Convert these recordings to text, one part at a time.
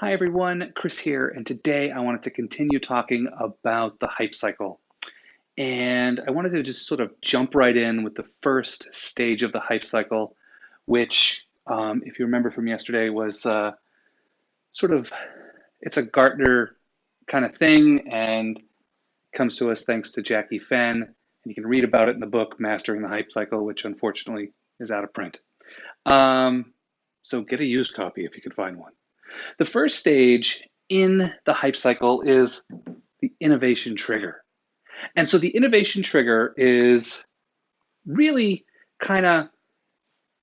Hi everyone, Chris here, and today I wanted to continue talking about the hype cycle. And I wanted to just sort of jump right in with the first stage of the hype cycle, which, if you remember from yesterday, was sort of it's a Gartner kind of thing and comes to us thanks to Jackie Fenn. And you can read about it in the book Mastering the Hype Cycle, which unfortunately is out of print. So get a used copy if you can find one. The first stage in the hype cycle is the innovation trigger. And so the innovation trigger is really kind of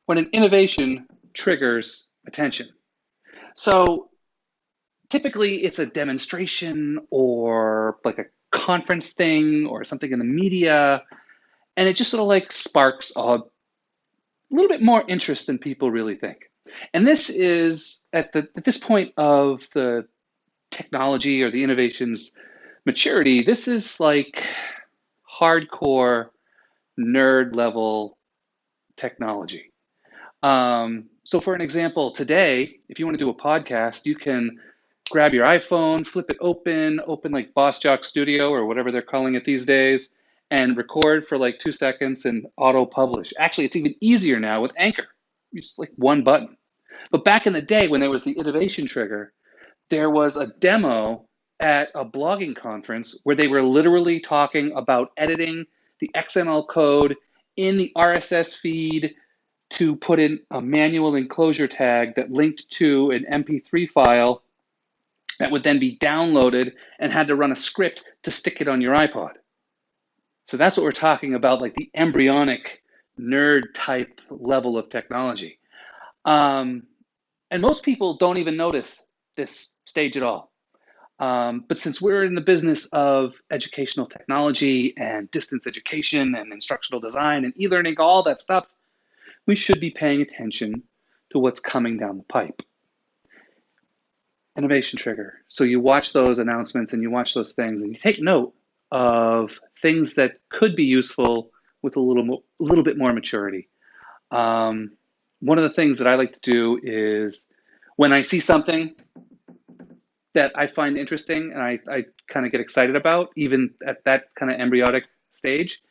when an innovation triggers attention. So typically it's a demonstration or like a conference thing or something in the media, and it just sort of like sparks a little bit more interest than people really think. And this is at this point of the technology or the innovation's maturity, this is like hardcore nerd level technology. So for an example, today, if you want to do a podcast, you can grab your iPhone, flip it open like Boss Jock Studio or whatever they're calling it these days, and record for like 2 seconds and auto publish. Actually, it's even easier now with Anchor. It's like one button. But back in the day when there was the innovation trigger, there was a demo at a blogging conference where they were literally talking about editing the XML code in the RSS feed to put in a manual enclosure tag that linked to an MP3 file that would then be downloaded and had to run a script to stick it on your iPod. So that's what we're talking about, like the embryonic nerd type level of technology. And most people don't even notice this stage at all. But since we're in the business of educational technology and distance education and instructional design and e-learning, all that stuff, we should be paying attention to what's coming down the pipe. Innovation trigger. So you watch those announcements and you watch those things and you take note of things that could be useful with a little bit more maturity. One of the things that I like to do is when I see something that I find interesting and I kind of get excited about, even at that kind of embryonic stage,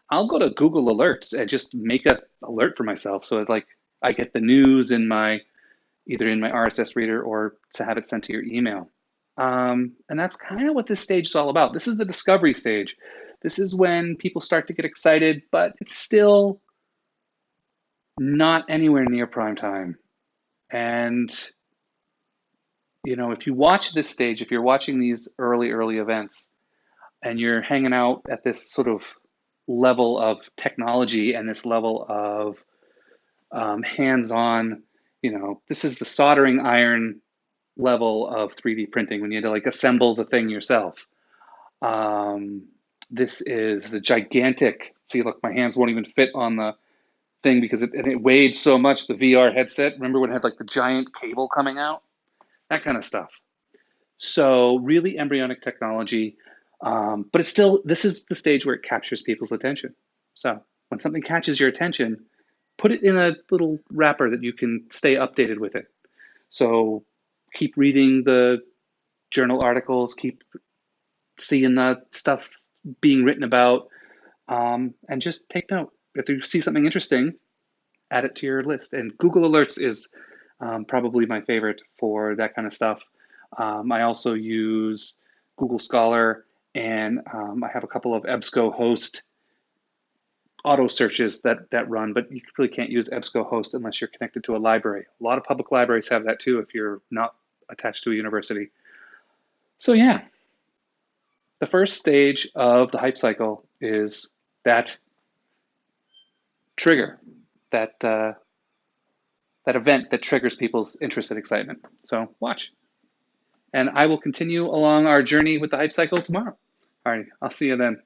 I'll go to Google Alerts and just make an alert for myself. So it's like I get the news in either in my RSS reader or to have it sent to your email. And that's kind of what this stage is all about. This is the discovery stage. This is when people start to get excited, but it's still not anywhere near prime time. And if you watch this stage, if you're watching these early events and you're hanging out at this sort of level of technology and this level of hands-on, this is the soldering iron level of 3D printing when you had to like assemble the thing yourself. This is the gigantic, see, look, my hands won't even fit on the thing because it weighed so much, the VR headset. Remember when it had like the giant cable coming out? That kind of stuff. So really embryonic technology, but this is the stage where it captures people's attention. So when something catches your attention, put it in a little wrapper that you can stay updated with it. So keep reading the journal articles, keep seeing the stuff being written about, and just take note. If you see something interesting, add it to your list. And Google Alerts is probably my favorite for that kind of stuff. I also use Google Scholar, and I have a couple of EBSCOhost auto searches that run, but you really can't use EBSCOhost unless you're connected to a library. A lot of public libraries have that too if you're not attached to a university. So yeah, the first stage of the hype cycle is that trigger, that event that triggers people's interest and excitement. So watch. And I will continue along our journey with the hype cycle tomorrow. All right, I'll see you then.